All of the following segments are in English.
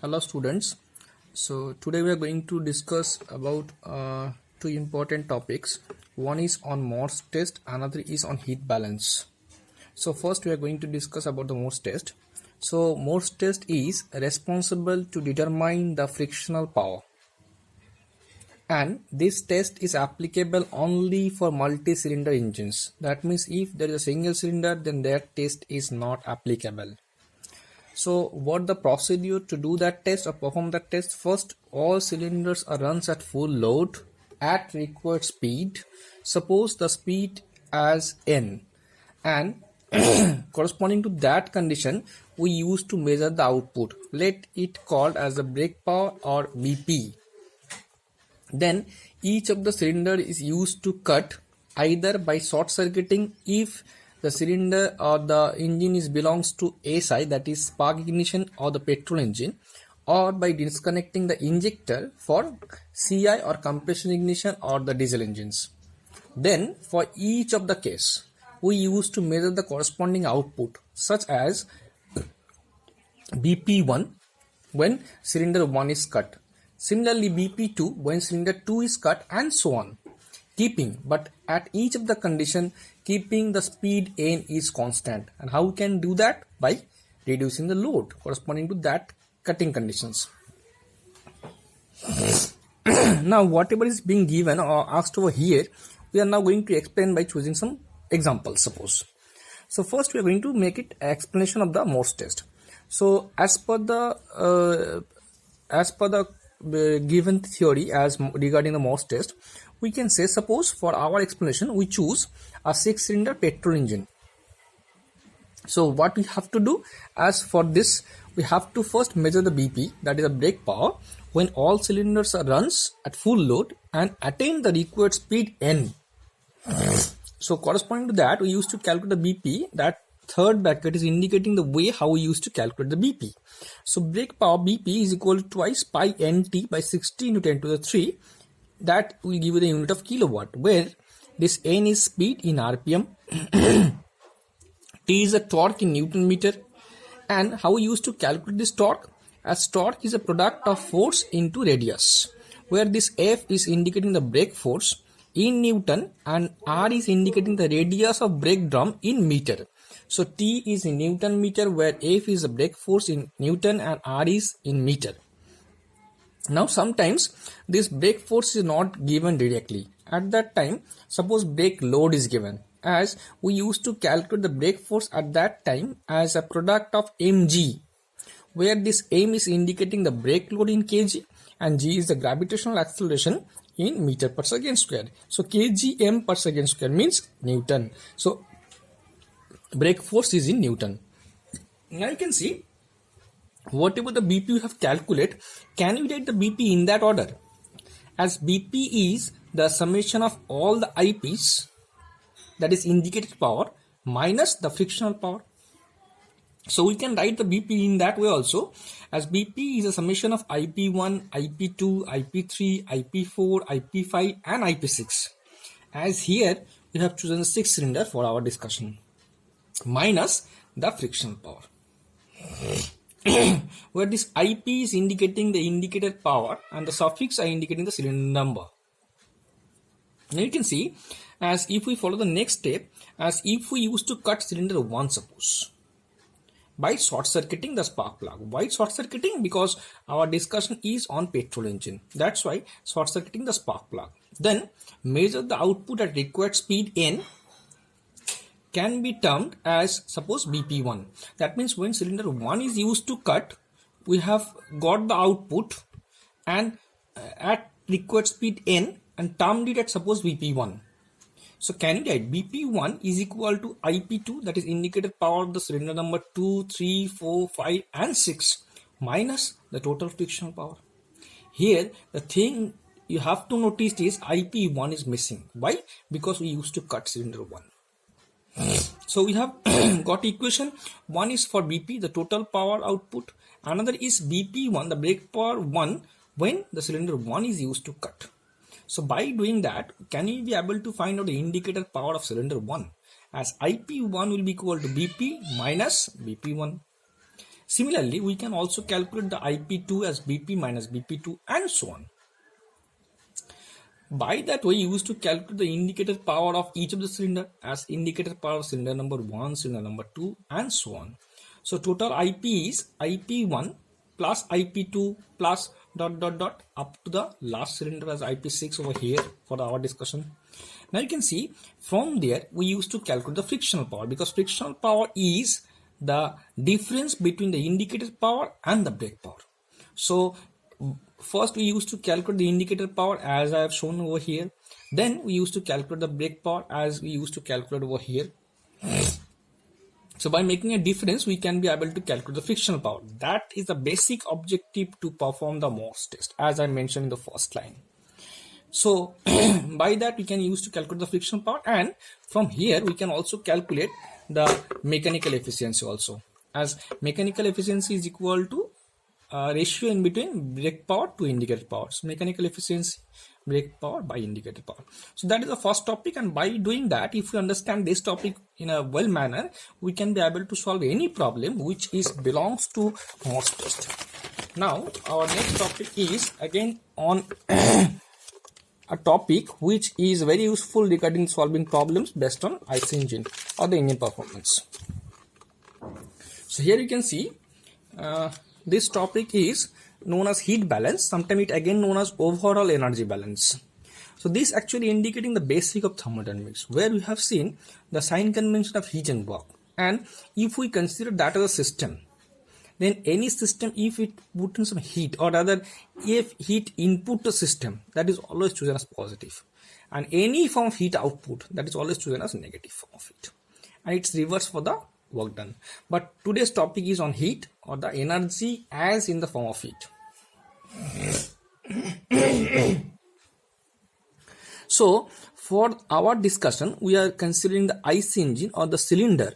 Hello students. So today we are going to discuss about two important topics. One is on Morse test, another is on heat balance. So first we are going to discuss about the Morse test. So Morse test is responsible to determine the frictional power, and this test is applicable only for multi-cylinder engines. That means if there is a single cylinder, then that test is not applicable. So what the procedure to do that test or perform that test? First, all cylinders are runs at full load at required speed. Suppose the speed as n, and corresponding to that condition we use to measure the output. Let it called as the brake power or BP. Then each of the cylinder is used to cut either by short circuiting if the cylinder or the engine belongs to SI, that is spark ignition or the petrol engine, or by disconnecting the injector for CI or compression ignition or the diesel engines. Then for each of the case we use to measure the corresponding output, such as BP1 when cylinder 1 is cut, similarly BP2 when cylinder 2 is cut, and so on, but at each of the condition keeping the speed n is constant. And how we can do that? By reducing the load corresponding to that cutting conditions. Now whatever is being given or asked over here, we are now going to explain by choosing some examples. Suppose, so first we are going to make it explanation of the Morse test. So as per the given theory as regarding the Morse test, we can say, suppose for our explanation we choose a 6-cylinder petrol engine. So what we have to do, as for this we have to first measure the BP, that is the brake power, when all cylinders are runs at full load and attain the required speed n. So corresponding to that we used to calculate the BP. That third bracket is indicating the way how we used to calculate the BP. So brake power BP is equal to twice pi nt by 60 into 10 to the 3. That will give you the unit of kilowatt, where this n is speed in RPM, T is the torque in Newton meter. And how we used to calculate this torque? As torque is a product of force into radius, where this F is indicating the brake force in Newton and R is indicating the radius of brake drum in meter. So T is in Newton meter, where F is the brake force in Newton and R is in meter. Now sometimes this brake force is not given directly. At that time, suppose brake load is given, as we used to calculate the brake force at that time as a product of mg, where this m is indicating the brake load in kg and g is the gravitational acceleration in meter per second square. So kgm per second square means Newton. So brake force is in Newton. Now you can see whatever the BP you have calculated, can you write the BP in that order? As BP is the summation of all the IPs, that is indicated power, minus the frictional power. So we can write the BP in that way also, as BP is a summation of IP1, IP2, IP3, IP4, IP5 and IP6. As here we have chosen 6 cylinder for our discussion, minus the frictional power. Where this IP is indicating the indicated power and the suffix are indicating the cylinder number. Now you can see, as if we follow the next step, as if we used to cut cylinder 1, suppose, by short circuiting the spark plug. Why short circuiting? Because our discussion is on petrol engine. That's why short circuiting the spark plug. Then measure the output at required speed n, can be termed as, suppose, BP1. That means when cylinder 1 is used to cut, we have got the output and at required speed n and termed it at, suppose, BP1. So can you write BP1 is equal to IP2, that is indicated power of the cylinder number 2, 3, 4, 5 and 6, minus the total frictional power. Here the thing you have to notice is IP1 is missing. Why? Because we used to cut cylinder 1. So we have got equation. One is for BP, the total power output. Another is BP1, the brake power 1, when the cylinder 1 is used to cut. So by doing that, can you be able to find out the indicated power of cylinder 1? As IP1 will be equal to BP minus BP1. Similarly, we can also calculate the IP2 as BP minus BP2 and so on. By that way, you used to calculate the indicator power of each of the cylinder as indicator power of cylinder number 1, cylinder number 2 and so on. So total IP is IP1 plus IP2 plus dot dot dot up to the last cylinder as IP6 over here for our discussion. Now you can see from there we used to calculate the frictional power, because frictional power is the difference between the indicator power and the brake power. So first we used to calculate the indicator power as I have shown over here. Then we used to calculate the brake power as we used to calculate over here. So by making a difference, we can be able to calculate the frictional power. That is the basic objective to perform the Morse test, as I mentioned in the first line. So by that we can use to calculate the frictional power, and from here we can also calculate the mechanical efficiency also, as mechanical efficiency is equal to ratio in between brake power to indicator power. So mechanical efficiency, brake power by indicator power. So that is the first topic, and by doing that, if we understand this topic in a well manner, we can be able to solve any problem which is belongs to Morse test. Now our next topic is again on a topic which is very useful regarding solving problems based on IC engine or the engine performance. So here you can see this topic is known as heat balance. Sometimes it again known as overall energy balance. So this actually indicating the basic of thermodynamics, where we have seen the sign convention of heat and work. And if we consider that as a system, then any system, if it put in some heat, or rather if heat input to system, that is always chosen as positive, and any form of heat output, that is always chosen as negative form of heat, and it's reverse for the work done. But today's topic is on heat or the energy as in the form of heat. So for our discussion, we are considering the IC engine or the cylinder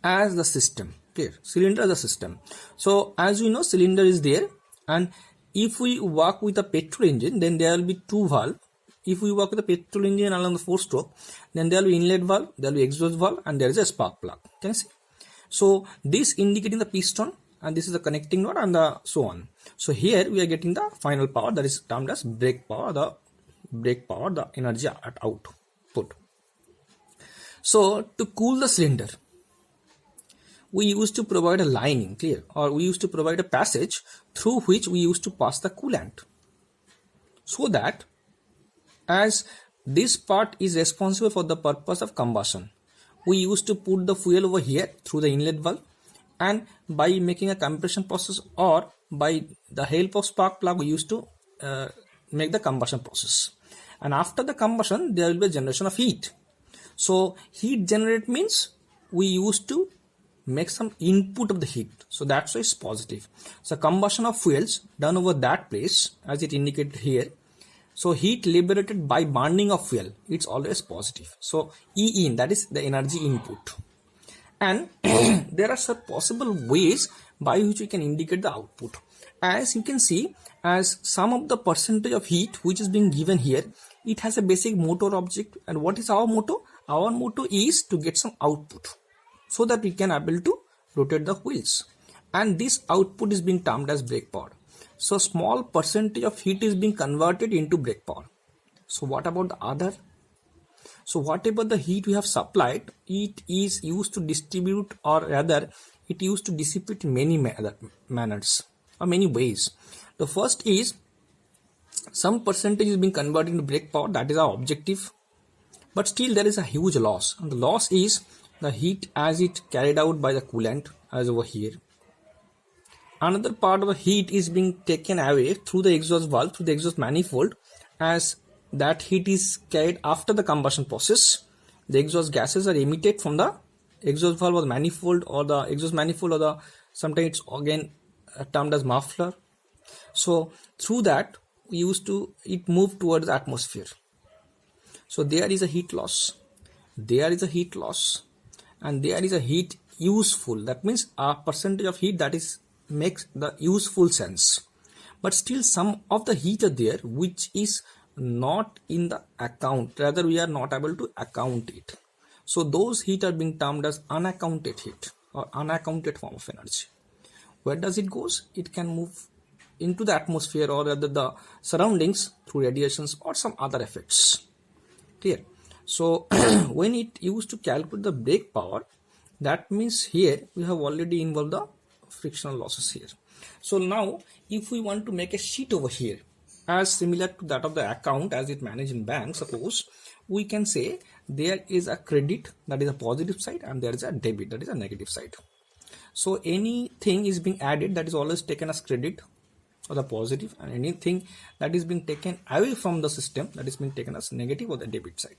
as the system. Clear? Cylinder as a system. So as we know, cylinder is there, and if we work with a petrol engine, then there will be two valves. If we work with a petrol engine along the 4-stroke, then there will be inlet valve, there will be exhaust valve, and there is a spark plug. Can you see? So this indicating the piston, and this is the connecting rod, and the so on. So here we are getting the final power, that is termed as brake power, the energy at output. So to cool the cylinder, we used to provide a lining, clear, or we used to provide a passage through which we used to pass the coolant, so that as this part is responsible for the purpose of combustion, we used to put the fuel over here through the inlet valve, and by making a compression process or by the help of spark plug, we used to make the combustion process. And after the combustion, there will be a generation of heat. So heat generate means we used to make some input of the heat, so that's why it's positive. So combustion of fuels done over that place, as it indicated here. So heat liberated by burning of fuel, it's always positive. So E in, that is the energy input. And there are some possible ways by which we can indicate the output. As you can see, as some of the percentage of heat which is being given here, it has a basic motor object. And what is our motto? Our motto is to get some output, so that we can able to rotate the wheels, and this output is being termed as brake power. So small percentage of heat is being converted into brake power. So what about the other? So whatever the heat we have supplied, it is used to distribute, or rather it used to dissipate in many manners or many ways. The first is some percentage is being converted into brake power, that is our objective, but still there is a huge loss, and the loss is the heat as it carried out by the coolant, as over here. Another part of the heat is being taken away through the exhaust valve, through the exhaust manifold, as that heat is carried after the combustion process. The exhaust gases are emitted from the exhaust valve or the manifold, or the exhaust manifold, or the sometimes it's again termed as muffler. So through that we used to it move towards the atmosphere. So there is a heat loss, there is a heat loss, and there is a heat useful. That means a percentage of heat that is makes the useful sense, but still some of the heat are there which is not in the account, rather we are not able to account it. So those heat are being termed as unaccounted heat or unaccounted form of energy. Where does it goes? It can move into the atmosphere or the surroundings through radiations or some other effects. Clear? So when it used to calculate the brake power, that means here we have already involved the frictional losses here. So now if we want to make a sheet over here as similar to that of the account as it managed in bank, suppose we can say there is a credit, that is a positive side, and there is a debit, that is a negative side. So anything is being added, that is always taken as credit or the positive, and anything that is being taken away from the system, that is being taken as negative or the debit side.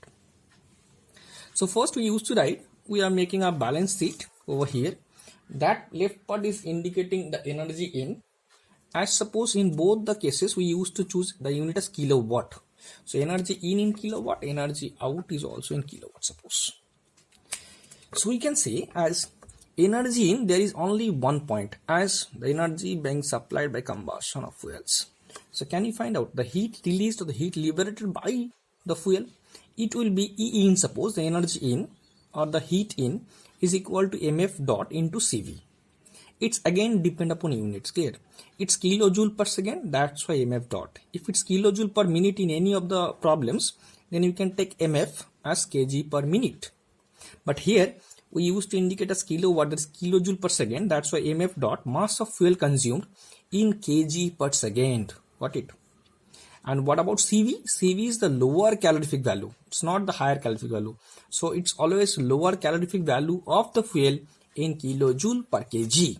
So first we used to write, we are making a balance sheet over here. That left part is indicating the energy in. As suppose in both the cases we used to choose the unit as kilowatt. So energy in kilowatt, energy out is also in kilowatt, suppose. So we can say as energy in, there is only one point, as the energy being supplied by combustion of fuels. So can you find out the heat released or the heat liberated by the fuel? It will be E in, suppose the energy in or the heat in is equal to mf dot into CV. It's again depend upon units, clear? It's kilojoule per second, that's why mf dot. If it's kilojoule per minute in any of the problems, then you can take mf as kg per minute. But here we used to indicate as kilowatt, that is kilojoule per second, that's why mf dot mass of fuel consumed in kg per second. Got it? And what about CV? CV is the lower calorific value. It's not the higher calorific value. So it's always lower calorific value of the fuel in kilojoule per kg.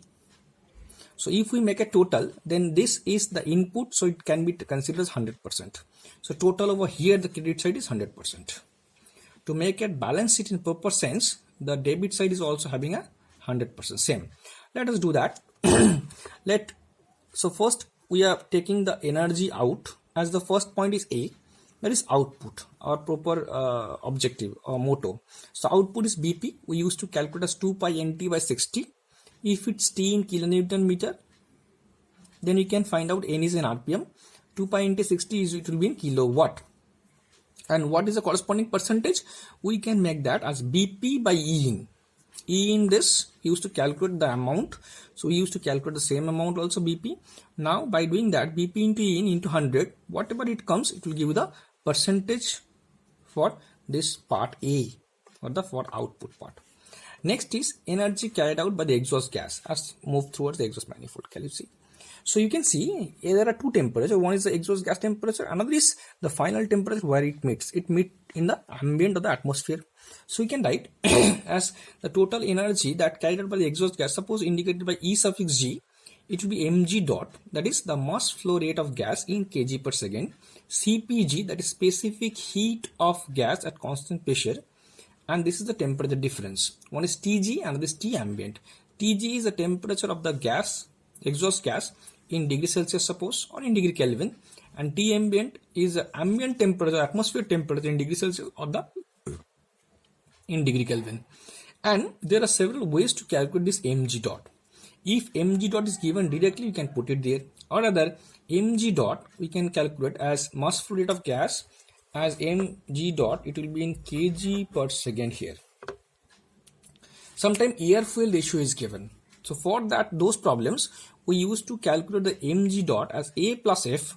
So if we make a total, then this is the input, so it can be considered as 100%. So total over here, the credit side is 100%. To make it balance sheet in proper sense, the debit side is also having a 100% same. Let us do that. So first we are taking the energy out, as the first point is A, that is output, our proper objective or motto. So output is BP. We used to calculate as 2 pi nt by 60. If it's T in kilonewton meter, then we can find out N is in RPM. 2 pi into 60 is, it will be in kilowatt. And what is the corresponding percentage? We can make that as BP by E in. E in this, we used to calculate the amount. So we used to calculate the same amount also BP. Now by doing that, BP into E in into 100, whatever it comes, it will give you the percentage for this part A, or the for output part. Next is energy carried out by the exhaust gas as moved towards the exhaust manifold. Can you see? So you can see there are two temperatures. One is the exhaust gas temperature, another is the final temperature where it meets. It meets in the ambient of the atmosphere. So we can write as the total energy that carried out by the exhaust gas, suppose indicated by E suffix G, it will be mg dot, that is the mass flow rate of gas in kg per second, CPG, that is specific heat of gas at constant pressure, and this is the temperature difference. One is Tg and this T ambient. Tg is the temperature of the gas, exhaust gas, in degree Celsius suppose, or in degree Kelvin, and T ambient is the ambient temperature, atmosphere temperature in degree Celsius or the in degree Kelvin. And there are several ways to calculate this mg dot. If mg dot is given directly, you can put it there, or other mg dot we can calculate as mass flow rate of gas as mg dot, it will be in kg per second here. Sometimes air fuel ratio is given. So for that, those problems, we used to calculate the mg dot as A plus F,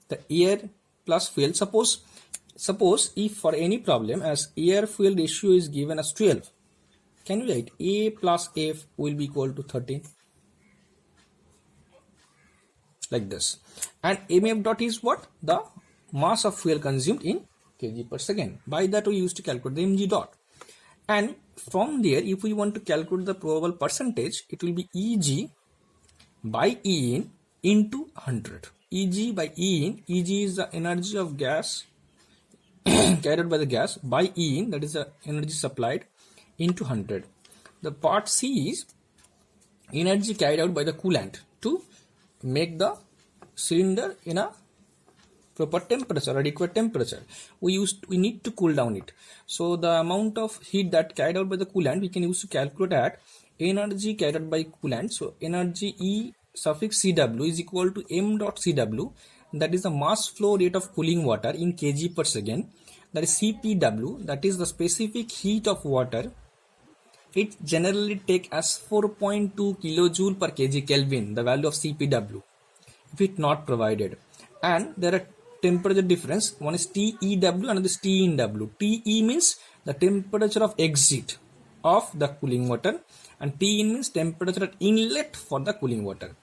the air plus fuel. Suppose if for any problem as air fuel ratio is given as 12, can we write A plus F will be equal to 13, like this. And mf dot is what? The mass of fuel consumed in kg per second. By that we used to calculate the mg dot. And from there, if we want to calculate the probable percentage, it will be Eg by E in into 100. Eg by E in, Eg is the energy of gas carried out by the gas, by E in, that is the energy supplied, into 100. The part C is energy carried out by the coolant to make the cylinder in a proper temperature or adequate temperature. We need to cool down it. So the amount of heat that carried out by the coolant, we can use to calculate at energy carried out by coolant. So energy E suffix CW is equal to m dot CW, that is the mass flow rate of cooling water in kg per second, that is CPW, that is the specific heat of water it generally take as 4.2 kilojoule per kg Kelvin, the value of CPW, if it not provided. And there are temperature difference. One is TEW, another is TINW. TE means the temperature of exit of the cooling water, and TIN means temperature at inlet for the cooling water.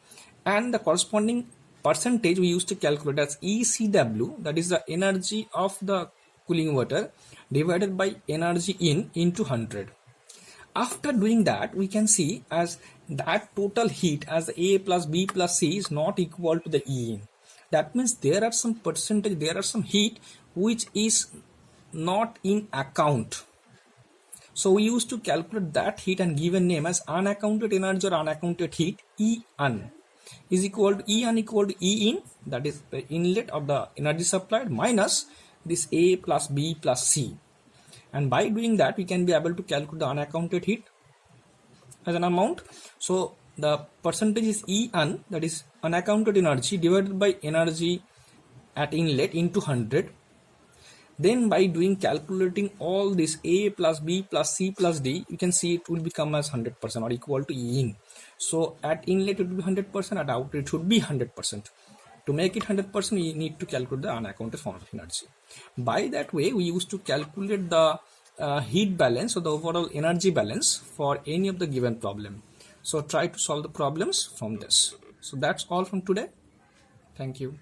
And the corresponding percentage we used to calculate as ECW, that is the energy of the cooling water divided by energy in into 100. After doing that, we can see as that total heat as A plus B plus C is not equal to the E in. That means there are some percentage, there are some heat which is not in account. So we used to calculate that heat and give a name as unaccounted energy or unaccounted heat, E un is equal to E un equal to E in, that is the inlet of the energy supplied, minus this A plus B plus C. And by doing that, we can be able to calculate the unaccounted heat as an amount. So the percentage is E un, that is unaccounted energy, divided by energy at inlet into 100. Then by doing calculating all this A plus B plus C plus D, you can see it will become as 100% or equal to E in. So at inlet it will be 100%, at outlet it should be 100%. To make it 100%, we need to calculate the unaccounted form of energy. By that way, we used to calculate the heat balance or the overall energy balance for any of the given problem. So try to solve the problems from this. So that's all from today. Thank you.